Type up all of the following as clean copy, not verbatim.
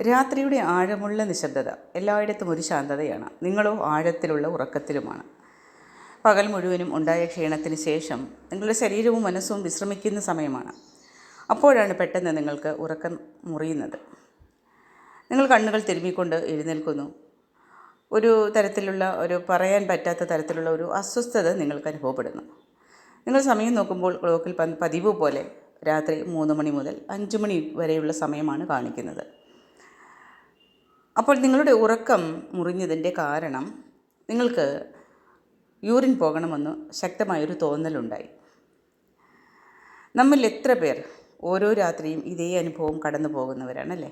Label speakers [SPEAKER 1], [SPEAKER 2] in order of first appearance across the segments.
[SPEAKER 1] രാത്രിയുടെ ആഴമുള്ള നിശബ്ദത എല്ലായിടത്തും ഒരു ശാന്തതയാണ്. നിങ്ങളോ ആഴത്തിലുള്ള ഉറക്കത്തിലുമാണ്. പകൽ മുഴുവനും ഉണ്ടായ ക്ഷീണത്തിന് ശേഷം നിങ്ങളുടെ ശരീരവും മനസ്സും വിശ്രമിക്കുന്ന സമയമാണ്. അപ്പോഴാണ് പെട്ടെന്ന് നിങ്ങൾക്ക് ഉറക്കം മുറിയുന്നത്. നിങ്ങൾ കണ്ണുകൾ തിരുമ്മിക്കൊണ്ട് എഴുന്നേൽക്കുന്നു. ഒരു പറയാൻ പറ്റാത്ത തരത്തിലുള്ള ഒരു അസ്വസ്ഥത നിങ്ങൾക്ക് അനുഭവപ്പെടുന്നു. നിങ്ങൾ സമയം നോക്കുമ്പോൾ ക്ലോക്കിൽ പതിവ് പോലെ രാത്രി 3 മണി മുതൽ 5 മണി വരെയുള്ള സമയമാണ് കാണിക്കുന്നത്. അപ്പോൾ നിങ്ങളുടെ ഉറക്കം മുറിഞ്ഞതിൻ്റെ കാരണം നിങ്ങൾക്ക് യൂറിൻ പോകണമെന്ന് ശക്തമായൊരു തോന്നലുണ്ടായി. നമ്മിൽ എത്ര പേർ ഓരോ രാത്രിയും ഇതേ അനുഭവം കടന്നു പോകുന്നവരാണല്ലേ?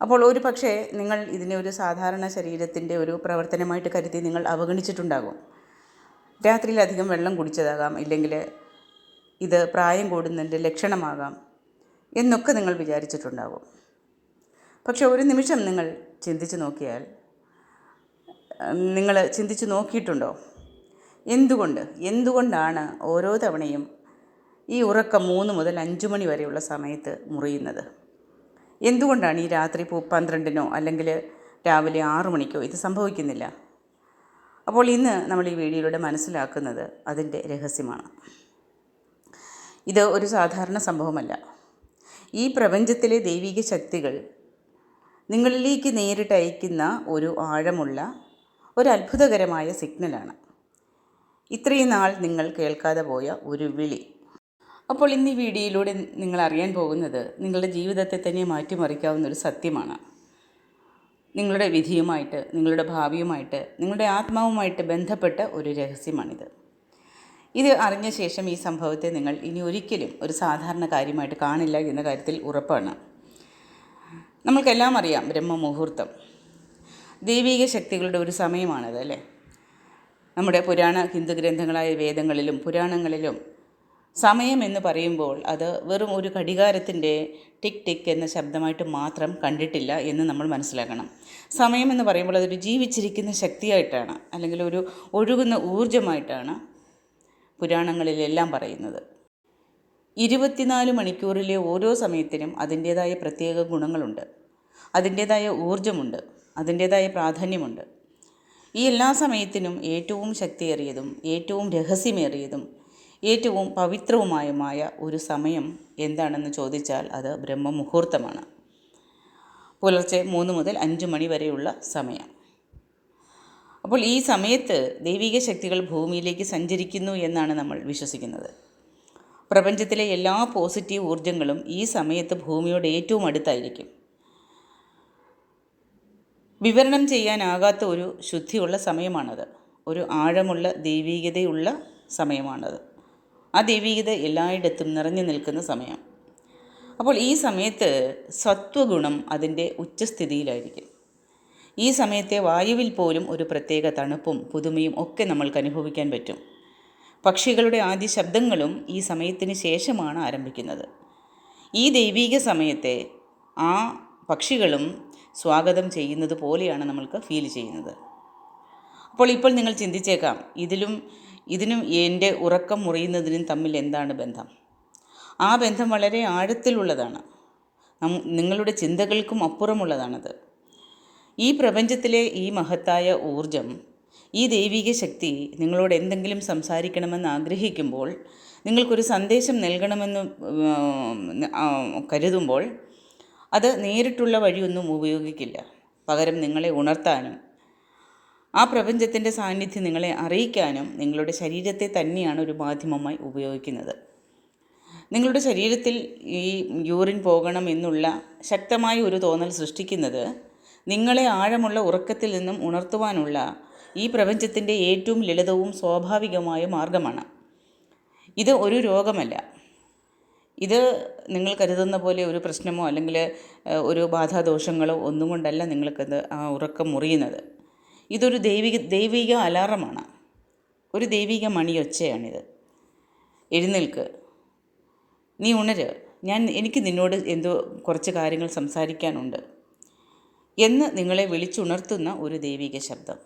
[SPEAKER 1] അപ്പോൾ ഒരു പക്ഷേ നിങ്ങൾ ഇതിനെ ഒരു സാധാരണ ശരീരത്തിൻ്റെ ഒരു പ്രവർത്തനമായിട്ട് കരുതി നിങ്ങൾ അവഗണിച്ചിട്ടുണ്ടാകും. രാത്രിയിലധികം വെള്ളം കുടിച്ചതാകാം, ഇല്ലെങ്കിൽ ഇത് പ്രായം കൂടുന്നതിൻ്റെ ലക്ഷണമാകാം എന്നൊക്കെ നിങ്ങൾ വിചാരിച്ചിട്ടുണ്ടാകും. പക്ഷെ ഒരു നിമിഷം നിങ്ങൾ ചിന്തിച്ചു നോക്കിയിട്ടുണ്ടോ? എന്തുകൊണ്ടാണ് ഓരോ തവണയും ഈ ഉറക്കം 3 മുതൽ 5 മണി വരെയുള്ള സമയത്ത് മുറിയുന്നത്? എന്തുകൊണ്ടാണ് ഈ രാത്രി 12-നോ അല്ലെങ്കിൽ രാവിലെ 6 മണിക്കോ ഇത് സംഭവിക്കുന്നില്ല? അപ്പോൾ ഇന്ന് നമ്മൾ ഈ വീഡിയോയിലൂടെ മനസ്സിലാക്കുന്നത് അതിൻ്റെ രഹസ്യമാണ്. ഇത് ഒരു സാധാരണ സംഭവമല്ല. ഈ പ്രപഞ്ചത്തിലെ ദൈവിക ശക്തികൾ നിങ്ങളിലേക്ക് നേരിട്ട് അയക്കുന്ന ഒരു ആഴമുള്ള ഒരു അത്ഭുതകരമായ സിഗ്നലാണ്. ഇത്രയും നാൾ നിങ്ങൾ കേൾക്കാതെ പോയ ഒരു വിളി. അപ്പോൾ ഇന്ന് ഈ വീഡിയോയിലൂടെ നിങ്ങൾ അറിയാൻ പോകുന്നത് നിങ്ങളുടെ ജീവിതത്തെ തന്നെ മാറ്റിമറിക്കാവുന്ന ഒരു സത്യമാണ്. നിങ്ങളുടെ വിധിയുമായിട്ട്, നിങ്ങളുടെ ഭാവിയുമായിട്ട്, നിങ്ങളുടെ ആത്മാവുമായിട്ട് ബന്ധപ്പെട്ട ഒരു രഹസ്യമാണിത്. ഇത് അറിഞ്ഞ ശേഷം ഈ സംഭവത്തെ നിങ്ങൾ ഇനി ഒരിക്കലും ഒരു സാധാരണ കാര്യമായിട്ട് കാണില്ല എന്ന കാര്യത്തിൽ ഉറപ്പാണ്. നമ്മൾക്കെല്ലാം അറിയാം, ബ്രഹ്മമുഹൂർത്തം ദൈവിക ശക്തികളുടെ ഒരു സമയമാണത്, അല്ലേ? നമ്മുടെ ഹിന്ദു ഗ്രന്ഥങ്ങളായ വേദങ്ങളിലും പുരാണങ്ങളിലും സമയം എന്ന് പറയുമ്പോൾ അത് വെറും ഒരു ഘടികാരത്തിൻ്റെ ടിക് ടിക് എന്ന ശബ്ദമായിട്ട് മാത്രം കണ്ടിട്ടില്ല എന്ന് നമ്മൾ മനസ്സിലാക്കണം. സമയം എന്ന് പറയുമ്പോൾ അതൊരു ജീവിച്ചിരിക്കുന്ന ശക്തിയായിട്ടാണ്, അല്ലെങ്കിൽ ഒരു ഒഴുകുന്ന ഊർജമായിട്ടാണ് പുരാണങ്ങളിലെല്ലാം പറയുന്നത്. 24 മണിക്കൂറിലെ ഓരോ സമയത്തിനും അതിൻ്റേതായ പ്രത്യേക ഗുണങ്ങളുണ്ട്, അതിൻ്റേതായ ഊർജമുണ്ട്, അതിൻ്റേതായ പ്രാധാന്യമുണ്ട്. ഈ എല്ലാ സമയത്തിനും ഏറ്റവും ശക്തിയേറിയതും ഏറ്റവും രഹസ്യമേറിയതും ഏറ്റവും പവിത്രവുമായ ഒരു സമയം എന്താണെന്ന് ചോദിച്ചാൽ അത് ബ്രഹ്മമുഹൂർത്തമാണ്. പുലർച്ചെ 3 മുതൽ 5 മണി വരെയുള്ള സമയം. അപ്പോൾ ഈ സമയത്ത് ദൈവിക ശക്തികൾ ഭൂമിയിലേക്ക് സഞ്ചരിക്കുന്നു എന്നാണ് നമ്മൾ വിശ്വസിക്കുന്നത്. പ്രപഞ്ചത്തിലെ എല്ലാ പോസിറ്റീവ് ഊർജങ്ങളും ഈ സമയത്ത് ഭൂമിയോട് ഏറ്റവും അടുത്തായിരിക്കും. വിവരണം ചെയ്യാനാകാത്ത ഒരു ശുദ്ധിയുള്ള സമയമാണത്. ഒരു ആഴമുള്ള ദൈവികതയുള്ള സമയമാണത്. ആ ദൈവികത എല്ലായിടത്തും നിറഞ്ഞു നിൽക്കുന്ന സമയം. അപ്പോൾ ഈ സമയത്ത് സത്വഗുണം അതിൻ്റെ ഉച്ചസ്ഥിതിയിലായിരിക്കും. ഈ സമയത്തെ വായുവിൽ പോലും ഒരു പ്രത്യേക തണുപ്പും പുതുമയും ഒക്കെ നമ്മൾക്ക് അനുഭവിക്കാൻ പറ്റും. പക്ഷികളുടെ ആദ്യ ശബ്ദങ്ങളും ഈ സമയത്തിന് ശേഷമാണ് ആരംഭിക്കുന്നത്. ഈ ദൈവിക സമയത്തെ ആ പക്ഷികളും സ്വാഗതം ചെയ്യുന്നത് പോലെയാണ് നമ്മൾക്ക് ഫീൽ ചെയ്യുന്നത്. ഇപ്പോൾ നിങ്ങൾ ചിന്തിച്ചേക്കാം, ഇതിനും എൻ്റെ ഉറക്കം മുറിയുന്നതിനും തമ്മിൽ എന്താണ് ബന്ധം? ആ ബന്ധം വളരെ ആഴത്തിലുള്ളതാണ്. നിങ്ങളുടെ ചിന്തകൾക്കും അപ്പുറമുള്ളതാണത്. ഈ പ്രപഞ്ചത്തിലെ ഈ മഹത്തായ ഊർജം, ഈ ദൈവിക ശക്തി നിങ്ങളോട് എന്തെങ്കിലും സംസാരിക്കണമെന്ന് ആഗ്രഹിക്കുമ്പോൾ, നിങ്ങൾക്കൊരു സന്ദേശം നൽകണമെന്ന് കരുതുമ്പോൾ അത് നേരിട്ടുള്ള വഴിയൊന്നും ഉപയോഗിക്കില്ല. പകരം നിങ്ങളെ ഉണർത്താനും ആ പ്രപഞ്ചത്തിൻ്റെ സാന്നിധ്യം നിങ്ങളെ അറിയിക്കാനും നിങ്ങളുടെ ശരീരത്തെ തന്നെയാണ് ഒരു മാധ്യമമായി ഉപയോഗിക്കുന്നത്. നിങ്ങളുടെ ശരീരത്തിൽ ഈ യൂറിൻ പോകണം എന്നുള്ള ശക്തമായ ഒരു തോന്നൽ സൃഷ്ടിക്കുന്നത് നിങ്ങളെ ആഴമുള്ള ഉറക്കത്തിൽ നിന്നും ഉണർത്തുവാനുള്ള ഈ പ്രപഞ്ചത്തിൻ്റെ ഏറ്റവും ലളിതവും സ്വാഭാവികമായ മാർഗമാണ്. ഇത് ഒരു രോഗമല്ല. ഇത് നിങ്ങൾ കരുതുന്ന പോലെ ഒരു പ്രശ്നമോ അല്ലെങ്കിൽ ഒരു ബാധാദോഷങ്ങളോ ഒന്നും കൊണ്ടല്ല നിങ്ങൾക്കത് ആ ഉറക്കം മുറിയുന്നത്. ഇതൊരു ദൈവിക അലാറമാണ്, ഒരു ദൈവിക മണിയൊച്ചയാണിത്. എഴുന്നേൽക്ക്, നീ ഉണര്, എനിക്ക് നിന്നോട് കുറച്ച് കാര്യങ്ങൾ സംസാരിക്കാനുണ്ട് എന്ന് നിങ്ങളെ വിളിച്ചുണർത്തുന്ന ഒരു ദൈവിക ശബ്ദം.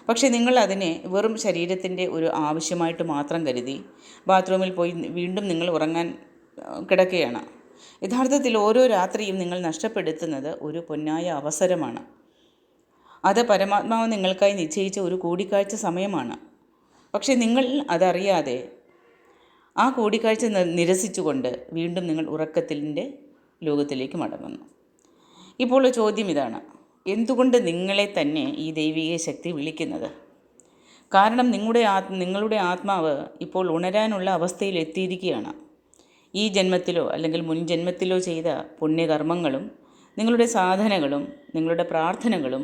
[SPEAKER 1] പക്ഷേ നിങ്ങൾ അതിനെ വെറും ശരീരത്തിൻ്റെ ഒരു ആവശ്യമായിട്ട് മാത്രം കരുതി ബാത്റൂമിൽ പോയി വീണ്ടും നിങ്ങൾ ഉറങ്ങാൻ കിടക്കുകയാണ്. യഥാർത്ഥത്തിൽ ഓരോ രാത്രിയും നിങ്ങൾ നഷ്ടപ്പെടുത്തുന്നത് ഒരു പൊന്നായ അവസരമാണ്. അത് പരമാത്മാവ് നിങ്ങൾക്കായി നിശ്ചയിച്ച ഒരു കൂടിക്കാഴ്ച സമയമാണ്. പക്ഷേ നിങ്ങൾ അതറിയാതെ ആ കൂടിക്കാഴ്ച നിരസിച്ചുകൊണ്ട് വീണ്ടും നിങ്ങൾ ഉറക്കത്തിൻ്റെ ലോകത്തിലേക്ക് മടങ്ങുന്നു. ഇപ്പോൾ ചോദ്യം ഇതാണ്: എന്തുകൊണ്ട് നിങ്ങളെ തന്നെ ഈ ദൈവിക ശക്തി വിളിക്കുന്നത്? കാരണം നിങ്ങളുടെ ആത്മാവ് ഇപ്പോൾ ഉണരാനുള്ള അവസ്ഥയിൽ എത്തിയിരിക്കുകയാണ്. ഈ ജന്മത്തിലോ അല്ലെങ്കിൽ മുൻ ജന്മത്തിലോ ചെയ്ത പുണ്യകർമ്മങ്ങളും നിങ്ങളുടെ സാധനകളും നിങ്ങളുടെ പ്രാർത്ഥനകളും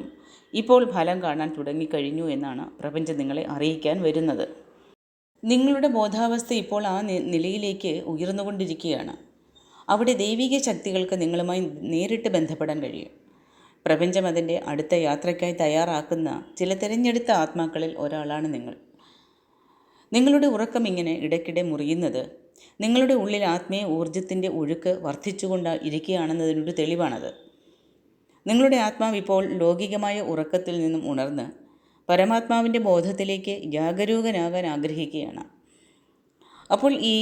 [SPEAKER 1] ഇപ്പോൾ ഫലം കാണാൻ തുടങ്ങിക്കഴിഞ്ഞു എന്നാണ് പ്രപഞ്ചം നിങ്ങളെ അറിയിക്കാൻ വരുന്നത്. നിങ്ങളുടെ ബോധാവസ്ഥ ഇപ്പോൾ ആ നിലയിലേക്ക് ഉയർന്നുകൊണ്ടിരിക്കുകയാണ്. അവിടെ ദൈവിക ശക്തികൾക്ക് നിങ്ങളുമായി നേരിട്ട് ബന്ധപ്പെടാൻ കഴിയും. പ്രപഞ്ചം അതിൻ്റെ അടുത്ത യാത്രയ്ക്കായി തയ്യാറാക്കുന്ന ചില തിരഞ്ഞെടുത്ത ആത്മാക്കളിൽ ഒരാളാണ് നിങ്ങൾ. നിങ്ങളുടെ ഉറക്കം ഇങ്ങനെ ഇടയ്ക്കിടെ മുറിയുന്നത് നിങ്ങളുടെ ഉള്ളിൽ ആത്മീയ ഊർജത്തിൻ്റെ ഒഴുക്ക് വർദ്ധിച്ചുകൊണ്ട് ഇരിക്കുകയാണെന്നതിനൊരു തെളിവാണത്. നിങ്ങളുടെ ആത്മാവ് ഇപ്പോൾ ലൗകികമായ ഉറക്കത്തിൽ നിന്നും ഉണർന്ന് പരമാത്മാവിൻ്റെ ബോധത്തിലേക്ക് ജാഗരൂകനാകാൻ ആഗ്രഹിക്കുകയാണ്. അപ്പോൾ ഈ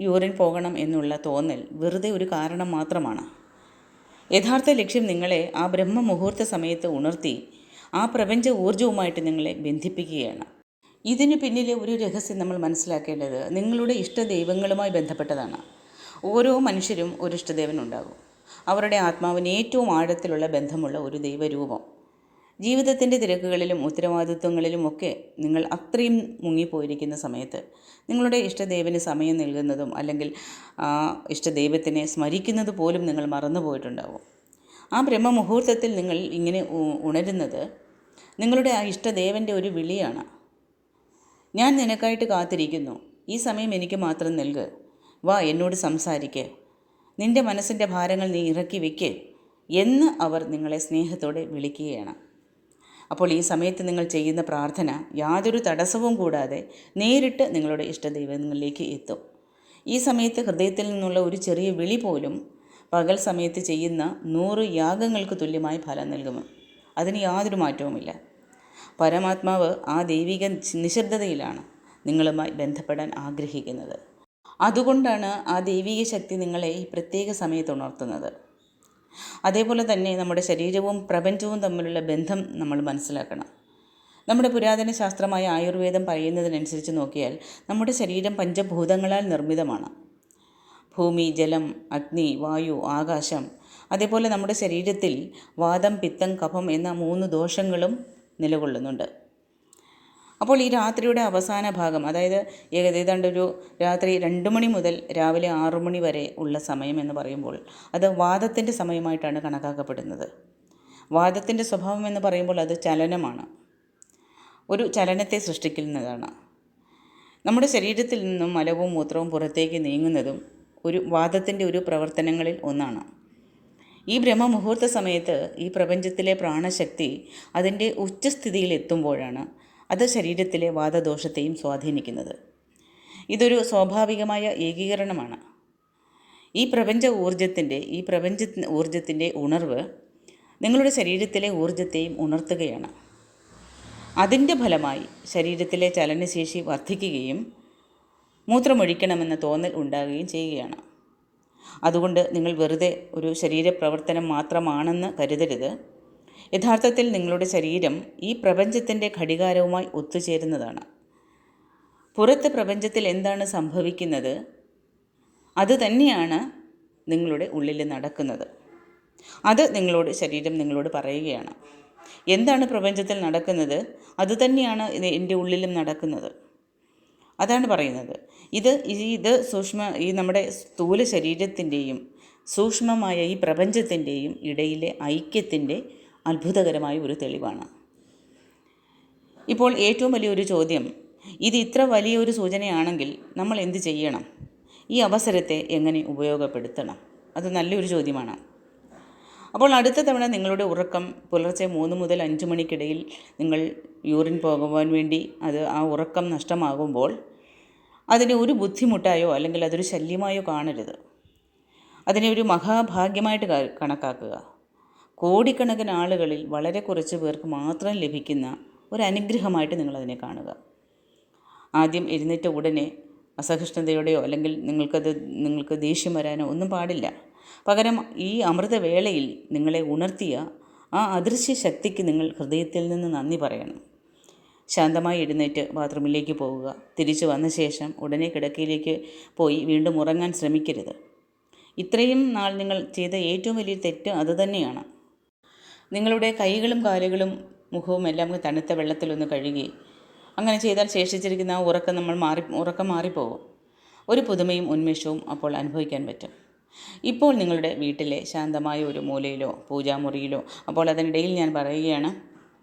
[SPEAKER 1] യൂറിൻ പോകണം എന്നുള്ള തോന്നൽ വെറുതെ ഒരു കാരണം മാത്രമാണ്. യഥാർത്ഥ ലക്ഷ്യം നിങ്ങളെ ആ ബ്രഹ്മമുഹൂർത്ത സമയത്ത് ഉണർത്തി ആ പ്രപഞ്ച ഊർജവുമായിട്ട് നിങ്ങളെ ബന്ധിപ്പിക്കുകയാണ്. ഇതിന് പിന്നിലെ ഒരു രഹസ്യം നമ്മൾ മനസ്സിലാക്കേണ്ടത് നിങ്ങളുടെ ഇഷ്ടദൈവങ്ങളുമായി ബന്ധപ്പെട്ടതാണ്. ഓരോ മനുഷ്യരും ഒരു ഇഷ്ടദേവനുണ്ടാകും. അവരുടെ ആത്മാവിന് ഏറ്റവും ആഴത്തിലുള്ള ബന്ധമുള്ള ഒരു ദൈവരൂപം. ജീവിതത്തിൻ്റെ തിരക്കുകളിലും ഉത്തരവാദിത്വങ്ങളിലുമൊക്കെ നിങ്ങൾ അത്രയും മുങ്ങിപ്പോയിരിക്കുന്ന സമയത്ത് നിങ്ങളുടെ ഇഷ്ടദേവന് സമയം നൽകുന്നതും അല്ലെങ്കിൽ ഇഷ്ടദൈവത്തിനെ സ്മരിക്കുന്നത് പോലും നിങ്ങൾ മറന്നുപോയിട്ടുണ്ടാവും. ആ ബ്രഹ്മമുഹൂർത്തത്തിൽ നിങ്ങൾ ഇങ്ങനെ ഉണരുന്നത് നിങ്ങളുടെ ആ ഇഷ്ടദേവൻ്റെ ഒരു വിളിയാണ്. ഞാൻ നിനക്കായിട്ട് കാത്തിരിക്കുന്നു, ഈ സമയം എനിക്ക് മാത്രം നൽക്, വാ എന്നോട് സംസാരിക്ക്, നിൻ്റെ മനസ്സിൻ്റെ ഭാരങ്ങൾ നീ ഇറക്കി വയ്ക്ക് എന്ന് അവർ നിങ്ങളെ സ്നേഹത്തോടെ വിളിക്കുകയാണ്. അപ്പോൾ ഈ സമയത്ത് നിങ്ങൾ ചെയ്യുന്ന പ്രാർത്ഥന യാതൊരു തടസ്സവും കൂടാതെ നേരിട്ട് നിങ്ങളുടെ ഇഷ്ടദൈവങ്ങളിലേക്ക് എത്തും. ഈ സമയത്ത് ഹൃദയത്തിൽ നിന്നുള്ള ഒരു ചെറിയ വിളി പോലും പകൽ സമയത്ത് ചെയ്യുന്ന 100 യാഗങ്ങൾക്ക് തുല്യമായി ഫലം നൽകും. അതിന് യാതൊരു മാറ്റവുമില്ല. പരമാത്മാവ് ആ ദൈവിക നിശബ്ദതയിലാണ് നിങ്ങളുമായി ബന്ധപ്പെടാൻ ആഗ്രഹിക്കുന്നത്. അതുകൊണ്ടാണ് ആ ദൈവിക ശക്തി നിങ്ങളെ ഈ പ്രത്യേക സമയത്ത് ഉണർത്തുന്നത്. അതേപോലെ തന്നെ നമ്മുടെ ശരീരവും പ്രപഞ്ചവും തമ്മിലുള്ള ബന്ധം നമ്മൾ മനസ്സിലാക്കണം. നമ്മുടെ പുരാതന ശാസ്ത്രമായ ആയുർവേദം പറയുന്നതിനനുസരിച്ച് നോക്കിയാൽ നമ്മുടെ ശരീരം പഞ്ചഭൂതങ്ങളാൽ നിർമ്മിതമാണ്. ഭൂമി, ജലം, അഗ്നി, വായു, ആകാശം. അതേപോലെ നമ്മുടെ ശരീരത്തിൽ വാതം, പിത്തം, കഫം എന്ന 3 ദോഷങ്ങളും നിലകൊള്ളുന്നുണ്ട്. അപ്പോൾ ഈ രാത്രിയുടെ അവസാന ഭാഗം, അതായത് ഏതാണ്ട് ഒരു രാത്രി 2 മണി മുതൽ രാവിലെ 6 മണി വരെ ഉള്ള സമയം എന്ന് പറയുമ്പോൾ അത് വാദത്തിൻ്റെ സമയമായിട്ടാണ് കണക്കാക്കപ്പെടുന്നത്. വാദത്തിൻ്റെ സ്വഭാവം എന്ന് പറയുമ്പോൾ അത് ചലനമാണ്, ഒരു ചലനത്തെ സൃഷ്ടിക്കുന്നതാണ്. നമ്മുടെ ശരീരത്തിൽ നിന്നും മലവും മൂത്രവും പുറത്തേക്ക് നീങ്ങുന്നതും ഒരു വാദത്തിൻ്റെ ഒരു പ്രവർത്തനങ്ങളിൽ ഒന്നാണ്. ഈ ബ്രഹ്മമുഹൂർത്ത സമയത്ത് ഈ പ്രപഞ്ചത്തിലെ പ്രാണശക്തി അതിൻ്റെ ഉച്ചസ്ഥിതിയിൽ എത്തുമ്പോഴാണ് അത് ശരീരത്തിലെ വാദദോഷത്തെയും സ്വാധീനിക്കുന്നത്. ഇതൊരു സ്വാഭാവികമായ ഏകീകരണമാണ്. ഈ പ്രപഞ്ച ഊർജത്തിൻ്റെ ഉണർവ് നിങ്ങളുടെ ശരീരത്തിലെ ഊർജത്തെയും ഉണർത്തുകയാണ്. അതിൻ്റെ ഫലമായി ശരീരത്തിലെ ചലനശേഷി വർദ്ധിക്കുകയും മൂത്രമൊഴിക്കണമെന്ന തോന്നൽ ഉണ്ടാകുകയും ചെയ്യുകയാണ്. അതുകൊണ്ട് നിങ്ങൾ വെറുതെ ഒരു ശരീരപ്രവർത്തനം മാത്രമാണെന്ന് കരുതരുത്. യഥാർത്ഥത്തിൽ നിങ്ങളുടെ ശരീരം ഈ പ്രപഞ്ചത്തിൻ്റെ ഘടികാരവുമായി ഒത്തുചേരുന്നതാണ്. പുറത്ത് പ്രപഞ്ചത്തിൽ എന്താണ് സംഭവിക്കുന്നത് അത് തന്നെയാണ് നിങ്ങളുടെ ഉള്ളിൽ നടക്കുന്നത്. അത് ശരീരം നിങ്ങളോട് പറയുകയാണ്. എന്താണ് പ്രപഞ്ചത്തിൽ നടക്കുന്നത് അതുതന്നെയാണ് എൻ്റെ ഉള്ളിലും നടക്കുന്നത്. അതാണ് പറയുന്നത്. ഈ നമ്മുടെ സ്ഥൂല ശരീരത്തിൻ്റെയും സൂക്ഷ്മമായ ഈ പ്രപഞ്ചത്തിൻ്റെയും ഇടയിലെ ഐക്യത്തിൻ്റെ അത്ഭുതകരമായ ഒരു തെളിവാണ്. ഇപ്പോൾ ഏറ്റവും വലിയൊരു ചോദ്യം, ഇത് ഇത്ര വലിയൊരു സൂചനയാണെങ്കിൽ നമ്മൾ എന്ത് ചെയ്യണം? ഈ അവസരത്തെ എങ്ങനെ ഉപയോഗപ്പെടുത്തണം? അത് നല്ലൊരു ചോദ്യമാണ്. അപ്പോൾ അടുത്ത തവണ നിങ്ങളുടെ ഉറക്കം പുലർച്ചെ 3 മുതൽ 5 മണിക്കിടയിൽ നിങ്ങൾ യൂറിൻ പോകുവാൻ വേണ്ടി ആ ഉറക്കം നഷ്ടമാകുമ്പോൾ അതിനെ ഒരു ബുദ്ധിമുട്ടായോ അല്ലെങ്കിൽ അതൊരു ശല്യമായോ കാണരുത്. അതിനെ ഒരു മഹാഭാഗ്യമായിട്ട് കണക്കാക്കുക. കോടിക്കണക്കിന് ആളുകളിൽ വളരെ കുറച്ച് പേർക്ക് മാത്രം ലഭിക്കുന്ന ഒരു അനുഗ്രഹമായിട്ട് നിങ്ങളതിനെ കാണുക. ആദ്യം എഴുന്നേറ്റ ഉടനെ അസഹിഷ്ണുതയോടെയോ അല്ലെങ്കിൽ നിങ്ങൾക്ക് ദേഷ്യം വരാനോ ഒന്നും പാടില്ല. പകരം ഈ അമൃതവേളയിൽ നിങ്ങളെ ഉണർത്തിയ ആ അദൃശ്യ ശക്തിക്ക് നിങ്ങൾ ഹൃദയത്തിൽ നിന്ന് നന്ദി പറയണം. ശാന്തമായി എഴുന്നേറ്റ് ബാത്റൂമിലേക്ക് പോവുക. തിരിച്ചു വന്ന ശേഷം ഉടനെ കിടക്കയിലേക്ക് പോയി വീണ്ടും ഉറങ്ങാൻ ശ്രമിക്കരുത്. ഇത്രയും നാൾ നിങ്ങൾ ചെയ്ത ഏറ്റവും വലിയ തെറ്റ് അതുതന്നെയാണ്. നിങ്ങളുടെ കൈകളും കാലുകളും മുഖവും എല്ലാം തണുത്ത വെള്ളത്തിലൊന്ന് കഴുകി അങ്ങനെ ചെയ്താൽ ശേഷിച്ചിരിക്കുന്ന ആ ഉറക്കം മാറിപ്പോകും. ഒരു പുതുമയും ഉന്മേഷവും അപ്പോൾ അനുഭവിക്കാൻ പറ്റും. ഇപ്പോൾ നിങ്ങളുടെ വീട്ടിലെ ശാന്തമായ ഒരു മൂലയിലോ പൂജാമുറിയിലോ, അപ്പോൾ അതിനിടയിൽ ഞാൻ പറയുകയാണ്,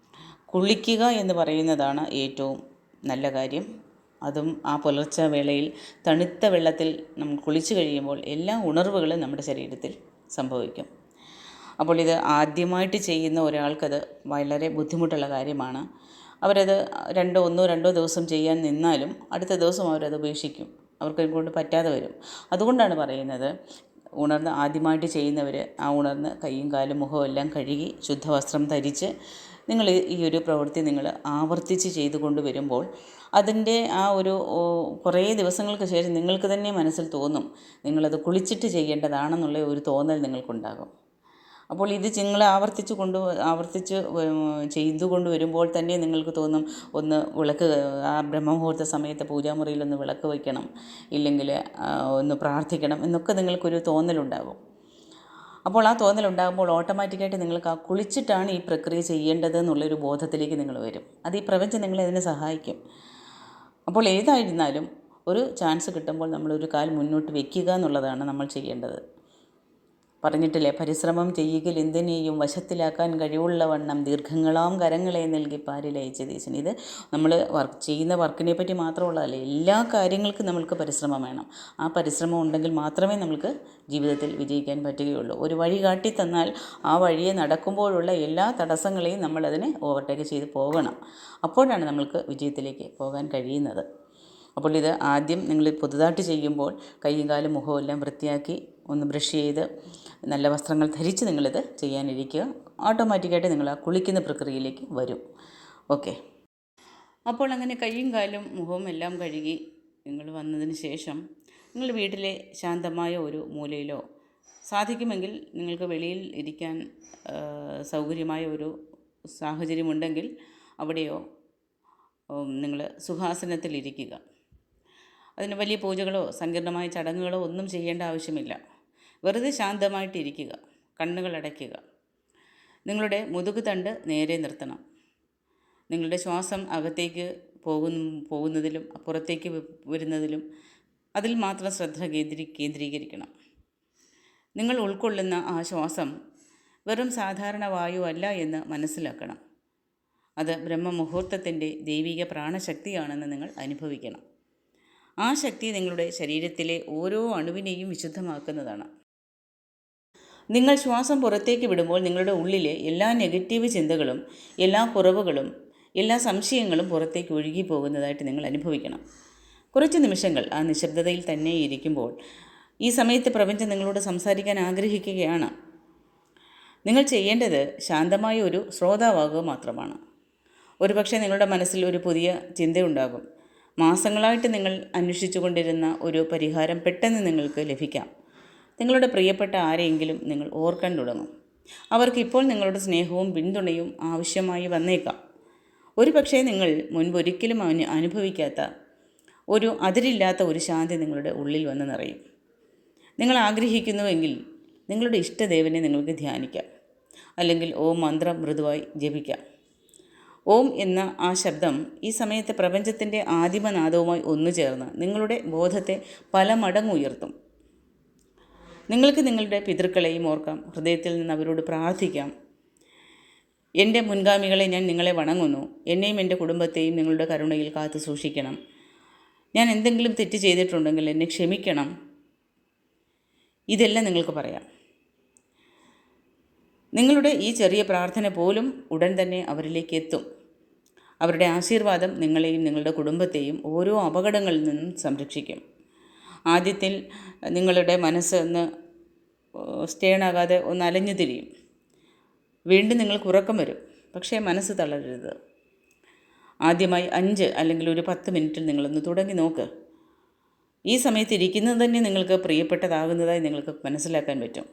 [SPEAKER 1] കുളിക്കുക എന്ന് പറയുന്നതാണ് ഏറ്റവും നല്ല കാര്യം. അതും ആ പുലർച്ച വേളയിൽ തണുത്ത വെള്ളത്തിൽ നമ്മൾ കുളിച്ചു കഴിയുമ്പോൾ എല്ലാ ഉണർവുകളും നമ്മുടെ ശരീരത്തിൽ സംഭവിക്കും. അപ്പോൾ ഇത് ആദ്യമായിട്ട് ചെയ്യുന്ന ഒരാൾക്കത് വളരെ ബുദ്ധിമുട്ടുള്ള കാര്യമാണ്. അവരത് ഒന്നോ രണ്ടോ ദിവസം ചെയ്യാൻ നിന്നാലും അടുത്ത ദിവസം അവരത് ഉപേക്ഷിക്കും. അവർക്ക് കൊണ്ട് പറ്റാതെ വരും. അതുകൊണ്ടാണ് പറയുന്നത്, ആദ്യമായിട്ട് ചെയ്യുന്നവർ ഉണർന്ന് കൈയും കാലും മുഖവും എല്ലാം കഴുകി ശുദ്ധവസ്ത്രം ധരിച്ച് നിങ്ങൾ ഈ ഒരു പ്രവൃത്തി നിങ്ങൾ ആവർത്തിച്ച് ചെയ്തു കൊണ്ട് വരുമ്പോൾ അതിൻ്റെ കുറേ ദിവസങ്ങൾക്ക് ശേഷം നിങ്ങൾക്ക് തന്നെ മനസ്സിൽ തോന്നും, നിങ്ങളത് കുളിച്ചിട്ട് ചെയ്യേണ്ടതാണെന്നുള്ള ഒരു തോന്നൽ നിങ്ങൾക്കുണ്ടാകും. അപ്പോൾ ഇത് നിങ്ങൾ ആവർത്തിച്ച് ചെയ്തു കൊണ്ട് വരുമ്പോൾ തന്നെ നിങ്ങൾക്ക് തോന്നും, ഒന്ന് വിളക്ക് ആ ബ്രഹ്മമുഹൂർത്ത സമയത്ത് പൂജാമുറിയിലൊന്ന് വിളക്ക് വയ്ക്കണം, ഇല്ലെങ്കിൽ ഒന്ന് പ്രാർത്ഥിക്കണം എന്നൊക്കെ നിങ്ങൾക്കൊരു തോന്നലുണ്ടാകും. അപ്പോൾ ആ തോന്നലുണ്ടാകുമ്പോൾ ഓട്ടോമാറ്റിക്കായിട്ട് നിങ്ങൾക്ക് കുളിച്ചിട്ടാണ് ഈ പ്രക്രിയ ചെയ്യേണ്ടത് എന്നുള്ളൊരു ബോധത്തിലേക്ക് നിങ്ങൾ വരും. അത് ഈ പ്രപഞ്ചം നിങ്ങളെ അതിന് സഹായിക്കും. അപ്പോൾ ഏതായിരുന്നാലും ഒരു ചാൻസ് കിട്ടുമ്പോൾ നമ്മളൊരു കാൽ മുന്നോട്ട് വയ്ക്കുക എന്നുള്ളതാണ് നമ്മൾ ചെയ്യേണ്ടത്. പറഞ്ഞിട്ടില്ലേ, പരിശ്രമം ചെയ്യുകിൽ എന്തിനേയും വശത്തിലാക്കാൻ കഴിവുള്ളവണ്ണം ദീർഘങ്ങളാം കരങ്ങളെ നൽകി പാരിലയച്ച ദേശൻ. ഇത് നമ്മൾ ചെയ്യുന്ന വർക്കിനെ പറ്റി മാത്രമുള്ളതല്ല, എല്ലാ കാര്യങ്ങൾക്കും നമ്മൾക്ക് പരിശ്രമം വേണം. ആ പരിശ്രമം ഉണ്ടെങ്കിൽ മാത്രമേ നമുക്ക് ജീവിതത്തിൽ വിജയിക്കാൻ പറ്റുകയുള്ളൂ. ഒരു വഴി കാട്ടി തന്നാൽ ആ വഴിയെ നടക്കുമ്പോഴുള്ള എല്ലാ തടസ്സങ്ങളെയും നമ്മളതിനെ ഓവർടേക്ക് ചെയ്ത് പോകണം. അപ്പോഴാണ് നമ്മൾക്ക് വിജയത്തിലേക്ക് പോകാൻ കഴിയുന്നത്. അപ്പോൾ ഇത് ആദ്യം നിങ്ങൾ പുതുതായിട്ട് ചെയ്യുമ്പോൾ കൈയും കാലും മുഖവും എല്ലാം വൃത്തിയാക്കി ഒന്ന് ബ്രഷ് ചെയ്ത് നല്ല വസ്ത്രങ്ങൾ ധരിച്ച് നിങ്ങളിത് ചെയ്യാനിരിക്കുക. ഓട്ടോമാറ്റിക്കായിട്ട് നിങ്ങൾ ആ കുളിക്കുന്ന പ്രക്രിയയിലേക്ക് വരും. ഓക്കെ. അപ്പോൾ അങ്ങനെ കൈയും കാലും മുഖവും എല്ലാം കഴുകി നിങ്ങൾ വന്നതിന് ശേഷം നിങ്ങൾ വീട്ടിലെ ശാന്തമായ ഒരു മൂലയിലോ, സാധിക്കുമെങ്കിൽ നിങ്ങൾക്ക് വെളിയിൽ ഇരിക്കാൻ സൗകര്യമായ ഒരു സാഹചര്യമുണ്ടെങ്കിൽ അവിടെയോ നിങ്ങൾ സുഖാസനത്തിലിരിക്കുക. അതിന് വലിയ പൂജകളോ സങ്കീർണമായ ചടങ്ങുകളോ ഒന്നും ചെയ്യേണ്ട ആവശ്യമില്ല. വെറുതെ ശാന്തമായിട്ടിരിക്കുക, കണ്ണുകൾ അടയ്ക്കുക. നിങ്ങളുടെ മുതുകുതണ്ട് നേരെ നിർത്തണം. നിങ്ങളുടെ ശ്വാസം അകത്തേക്ക് പോകുന്നതിലും പുറത്തേക്ക് വരുന്നതിലും അതിൽ മാത്രം ശ്രദ്ധ കേന്ദ്രീകരിക്കണം. നിങ്ങൾ ഉൾക്കൊള്ളുന്ന ആ ശ്വാസം വെറും സാധാരണ വായു അല്ല എന്ന് മനസ്സിലാക്കണം. അത് ബ്രഹ്മമുഹൂർത്തത്തിൻ്റെ ദൈവിക പ്രാണശക്തിയാണെന്ന് നിങ്ങൾ അനുഭവിക്കണം. ആ ശക്തി നിങ്ങളുടെ ശരീരത്തിലെ ഓരോ അണുവിനെയും വിശുദ്ധമാക്കുന്നതാണ്. നിങ്ങൾ ശ്വാസം പുറത്തേക്ക് വിടുമ്പോൾ നിങ്ങളുടെ ഉള്ളിലെ എല്ലാ നെഗറ്റീവ് ചിന്തകളും, എല്ലാ കുറവുകളും, എല്ലാ സംശയങ്ങളും പുറത്തേക്ക് ഒഴുകി പോകുന്നതായിട്ട് നിങ്ങൾ അനുഭവിക്കണം. കുറച്ച് നിമിഷങ്ങൾ ആ നിശബ്ദതയിൽ തന്നെ ഇരിക്കുമ്പോൾ ഈ സമയത്ത് പ്രപഞ്ചം നിങ്ങളോട് സംസാരിക്കാൻ ആഗ്രഹിക്കുകയാണ്. നിങ്ങൾ ചെയ്യേണ്ടത് ശാന്തമായ ഒരു ശ്രോതാവാകുക മാത്രമാണ്. ഒരുപക്ഷെ നിങ്ങളുടെ മനസ്സിൽ ഒരു പുതിയ ചിന്തയുണ്ടാകും. മാസങ്ങളായിട്ട് നിങ്ങൾ അന്വേഷിച്ചു കൊണ്ടിരുന്ന ഒരു പരിഹാരം പെട്ടെന്ന് നിങ്ങൾക്ക് ലഭിക്കാം. നിങ്ങളുടെ പ്രിയപ്പെട്ട ആരെയെങ്കിലും നിങ്ങൾ ഓർക്കാൻ തുടങ്ങും. അവർക്കിപ്പോൾ നിങ്ങളുടെ സ്നേഹവും പിന്തുണയും ആവശ്യമായി വന്നേക്കാം. ഒരുപക്ഷെ നിങ്ങൾ മുൻപൊരിക്കലും അനുഭവിക്കാത്ത അതിരില്ലാത്ത ഒരു ശാന്തി നിങ്ങളുടെ ഉള്ളിൽ വന്ന് നിറയും. നിങ്ങൾ ആഗ്രഹിക്കുന്നുവെങ്കിൽ നിങ്ങളുടെ ഇഷ്ടദേവനെ നിങ്ങൾക്ക് ധ്യാനിക്കാം, അല്ലെങ്കിൽ ഓം മന്ത്രം മൃദുവായി ജപിക്കാം. ഓം എന്ന ആ ശബ്ദം ഈ സമയത്ത് പ്രപഞ്ചത്തിൻ്റെ ആദിമനാദവുമായി ഒന്നുചേർന്ന് നിങ്ങളുടെ ബോധത്തെ പല മടങ്ങ് ഉയർത്തും. നിങ്ങൾക്ക് നിങ്ങളുടെ പിതൃക്കളെയും ഓർക്കാം, ഹൃദയത്തിൽ നിന്ന് അവരോട് പ്രാർത്ഥിക്കാം. എൻ്റെ മുൻഗാമികളെ, ഞാൻ നിങ്ങളെ വണങ്ങുന്നു. എന്നെയും എൻ്റെ കുടുംബത്തെയും നിങ്ങളുടെ കരുണയിൽ കാത്തു സൂക്ഷിക്കണം. ഞാൻ എന്തെങ്കിലും തെറ്റ് ചെയ്തിട്ടുണ്ടെങ്കിൽ എന്നെ ക്ഷമിക്കണം. ഇതെല്ലാം നിങ്ങൾക്ക് പറയാം. നിങ്ങളുടെ ഈ ചെറിയ പ്രാർത്ഥന പോലും ഉടൻ തന്നെ അവരിലേക്ക് എത്തും. അവരുടെ ആശീർവാദം നിങ്ങളെയും നിങ്ങളുടെ കുടുംബത്തെയും ഓരോ അപകടങ്ങളിൽ നിന്നും സംരക്ഷിക്കും. ആദ്യത്തിൽ നിങ്ങളുടെ മനസ്സ് ഒന്ന് സ്റ്റേണാകാതെ ഒന്ന് അലഞ്ഞു തിരിയും. വീണ്ടും നിങ്ങൾക്ക് ഉറക്കം വരും. പക്ഷേ മനസ്സ് തളരരുത്. ആദ്യമായി 5 അല്ലെങ്കിൽ ഒരു 10 മിനിറ്റിൽ നിങ്ങളൊന്ന് തുടങ്ങി നോക്ക്. ഈ സമയത്ത് ഇരിക്കുന്നത് തന്നെ നിങ്ങൾക്ക് പ്രിയപ്പെട്ടതാകുന്നതായി നിങ്ങൾക്ക് മനസ്സിലാക്കാൻ പറ്റും.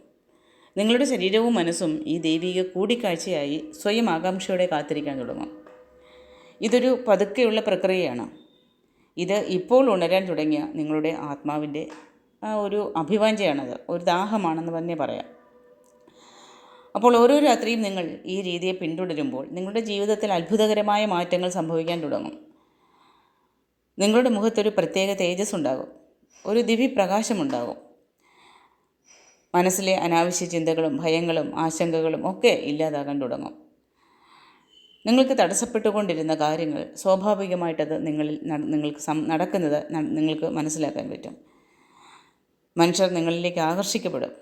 [SPEAKER 1] നിങ്ങളുടെ ശരീരവും മനസ്സും ഈ ദൈവിക കൂടിക്കാഴ്ചയായി സ്വയം ആകാംക്ഷയോടെ കാത്തിരിക്കാൻ തുടങ്ങും. ഇതൊരു പതുക്കെയുള്ള പ്രക്രിയയാണ്. ഇത് ഇപ്പോൾ ഉണരാൻ തുടങ്ങിയ നിങ്ങളുടെ ആത്മാവിൻ്റെ ഒരു അഭിവാഞ്ചയാണത്, ഒരു ദാഹമാണെന്ന് തന്നെ പറയാം. അപ്പോൾ ഓരോ രാത്രിയും നിങ്ങൾ ഈ രീതിയെ പിന്തുടരുമ്പോൾ നിങ്ങളുടെ ജീവിതത്തിൽ അത്ഭുതകരമായ മാറ്റങ്ങൾ സംഭവിക്കാൻ തുടങ്ങും. നിങ്ങളുടെ മുഖത്തൊരു പ്രത്യേക തേജസ് ഉണ്ടാകും, ഒരു ദിവ്യപ്രകാശമുണ്ടാകും. മനസ്സിലെ അനാവശ്യ ചിന്തകളും ഭയങ്ങളും ആശങ്കകളും ഒക്കെ ഇല്ലാതാകാൻ തുടങ്ങും. നിങ്ങൾക്ക് തടസ്സപ്പെട്ടുകൊണ്ടിരുന്ന കാര്യങ്ങൾ സ്വാഭാവികമായിട്ടത് നിങ്ങൾക്ക് നടക്കുന്നത് നിങ്ങൾക്ക് മനസ്സിലാക്കാൻ പറ്റും. മനുഷ്യർ നിങ്ങളിലേക്ക് ആകർഷിക്കപ്പെടും.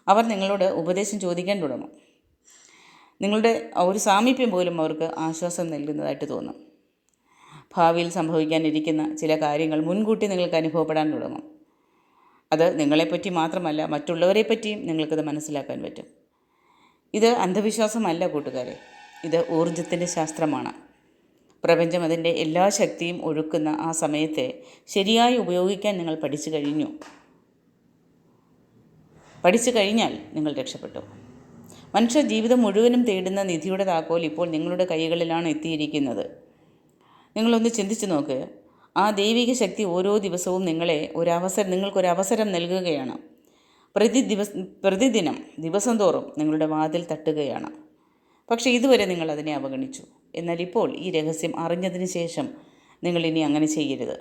[SPEAKER 1] അവർ നിങ്ങളോട് ഉപദേശം ചോദിക്കാൻ തുടങ്ങും. നിങ്ങളുടെ ഒരു സാമീപ്യം പോലും അവർക്ക് ആശ്വാസം നൽകുന്നതായിട്ട് തോന്നും. ഭാവിയിൽ സംഭവിക്കാനിരിക്കുന്ന ചില കാര്യങ്ങൾ മുൻകൂട്ടി നിങ്ങൾക്ക് അനുഭവപ്പെടാൻ തുടങ്ങും. അത് നിങ്ങളെപ്പറ്റി മാത്രമല്ല, മറ്റുള്ളവരെപ്പറ്റിയും നിങ്ങൾക്കത് മനസ്സിലാക്കാൻ പറ്റും. ഇത് അന്ധവിശ്വാസമല്ല കൂട്ടുകാരെ, ഇത് ഊർജത്തിൻ്റെ ശാസ്ത്രമാണ്. പ്രപഞ്ചം അതിൻ്റെ എല്ലാ ശക്തിയും ഒഴുക്കുന്ന ആ സമയത്തെ ശരിയായി ഉപയോഗിക്കാൻ നിങ്ങൾ പഠിച്ചു കഴിഞ്ഞാൽ നിങ്ങൾ രക്ഷപ്പെട്ടു. മനുഷ്യ ജീവിതം മുഴുവനും തേടുന്ന നിധിയുടെ താക്കോൽ ഇപ്പോൾ നിങ്ങളുടെ കൈകളിലാണ് എത്തിയിരിക്കുന്നത്. നിങ്ങളൊന്ന് ചിന്തിച്ചു നോക്ക്. ആ ദൈവിക ശക്തി ഓരോ ദിവസവും നിങ്ങൾക്കൊരവസരം നൽകുകയാണ്. പ്രതിദിനം ദിവസം തോറും നിങ്ങളുടെ വാതിൽ തട്ടുകയാണ്. പക്ഷേ ഇതുവരെ നിങ്ങൾ അതിനെ അവഗണിച്ചു. എന്നാൽ ഇപ്പോൾ ഈ രഹസ്യം അറിഞ്ഞതിന് ശേഷം നിങ്ങൾ ഇനി അങ്ങനെ ചെയ്യരുത്.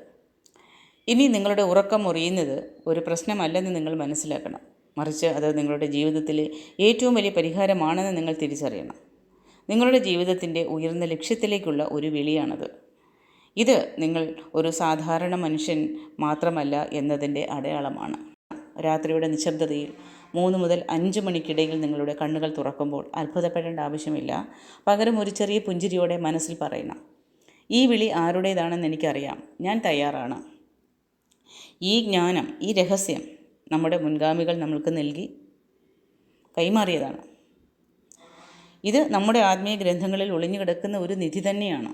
[SPEAKER 1] ഇനി നിങ്ങളുടെ ഉറക്കം മുറിയുന്നത് ഒരു പ്രശ്നമല്ലെന്ന് നിങ്ങൾ മനസ്സിലാക്കണം. മറിച്ച് അത് നിങ്ങളുടെ ജീവിതത്തിലെ ഏറ്റവും വലിയ പരിഹാരമാണെന്ന് നിങ്ങൾ തിരിച്ചറിയണം. നിങ്ങളുടെ ജീവിതത്തിൻ്റെ ഉയർന്ന ലക്ഷ്യത്തിലേക്കുള്ള ഒരു വിളിയാണത്. ഇത് നിങ്ങൾ ഒരു സാധാരണ മനുഷ്യൻ മാത്രമല്ല എന്നതിൻ്റെ അടയാളമാണ്. രാത്രിയുടെ നിശബ്ദതയിൽ 3 മുതൽ 5 മണിക്കിടയിൽ നിങ്ങളുടെ കണ്ണുകൾ തുറക്കുമ്പോൾ അത്ഭുതപ്പെടേണ്ട ആവശ്യമില്ല. പകരം ഒരു ചെറിയ പുഞ്ചിരിയോടെ മനസ്സിൽ പറയണം, ഈ വിളി ആരുടേതാണെന്ന് എനിക്കറിയാം, ഞാൻ തയ്യാറാണ്. ഈ ജ്ഞാനം, ഈ രഹസ്യം നമ്മുടെ മുൻഗാമികൾ നമ്മൾക്ക് നൽകി കൈമാറിയതാണ്. ഇത് നമ്മുടെ ആത്മീയ ഗ്രന്ഥങ്ങളിൽ ഒളിഞ്ഞു കിടക്കുന്ന ഒരു നിധി തന്നെയാണ്,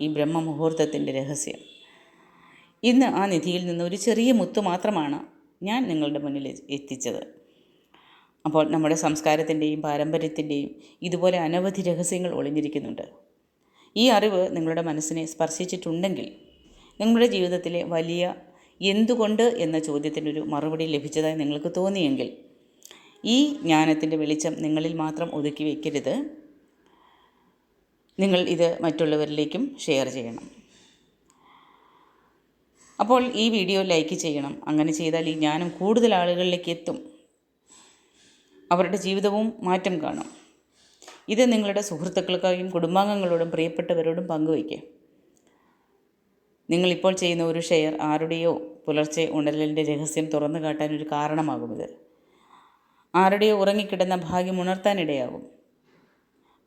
[SPEAKER 1] ഈ ബ്രഹ്മമുഹൂർത്തത്തിൻ്റെ രഹസ്യം. ഇന്ന് ആ നിധിയിൽ നിന്ന് ഒരു ചെറിയ മുത്ത് മാത്രമാണ് ഞാൻ നിങ്ങളുടെ മുന്നിൽ എത്തിച്ചത്. അപ്പോൾ നമ്മുടെ സംസ്കാരത്തിൻ്റെയും പാരമ്പര്യത്തിൻ്റെയും ഇതുപോലെ അനവധി രഹസ്യങ്ങൾ ഒളിഞ്ഞിരിക്കുന്നുണ്ട്. ഈ അറിവ് നിങ്ങളുടെ മനസ്സിനെ സ്പർശിച്ചിട്ടുണ്ടെങ്കിൽ, നിങ്ങളുടെ ജീവിതത്തിലെ വലിയ എന്തുകൊണ്ട് എന്ന ചോദ്യത്തിനൊരു മറുപടി ലഭിച്ചതായി നിങ്ങൾക്ക് തോന്നിയെങ്കിൽ, ഈ ജ്ഞാനത്തിൻ്റെ വെളിച്ചം നിങ്ങളിൽ മാത്രം ഒതുക്കി വയ്ക്കരുത്. നിങ്ങൾ ഇത് മറ്റുള്ളവരിലേക്കും ഷെയർ ചെയ്യണം. അപ്പോൾ ഈ വീഡിയോ ലൈക്ക് ചെയ്യണം. അങ്ങനെ ചെയ്താൽ ഈ ജ്ഞാനം കൂടുതൽ ആളുകളിലേക്ക് എത്തും. അവരുടെ ജീവിതവും മാറ്റം കാണും. ഇത് നിങ്ങളുടെ സുഹൃത്തുക്കൾക്കായും കുടുംബാംഗങ്ങളോടും പ്രിയപ്പെട്ടവരോടും പങ്കുവയ്ക്കുക. നിങ്ങളിപ്പോൾ ചെയ്യുന്ന ഒരു ഷെയർ ആരുടെയോ പുലർച്ചെ ഉണരലിൻ്റെ രഹസ്യം തുറന്നു കാട്ടാനൊരു കാരണമാകുമിത്. ആരുടെയോ ഉറങ്ങിക്കിടന്ന ഭാഗ്യം ഉണർത്താനിടയാകും.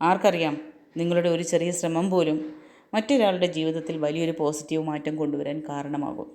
[SPEAKER 1] ആർക്കറിയാം, നിങ്ങളുടെ ഒരു ചെറിയ ശ്രമം പോലും മറ്റൊരാളുടെ ജീവിതത്തിൽ വലിയൊരു പോസിറ്റീവ് മാറ്റം കൊണ്ടുവരാൻ കാരണമാകും.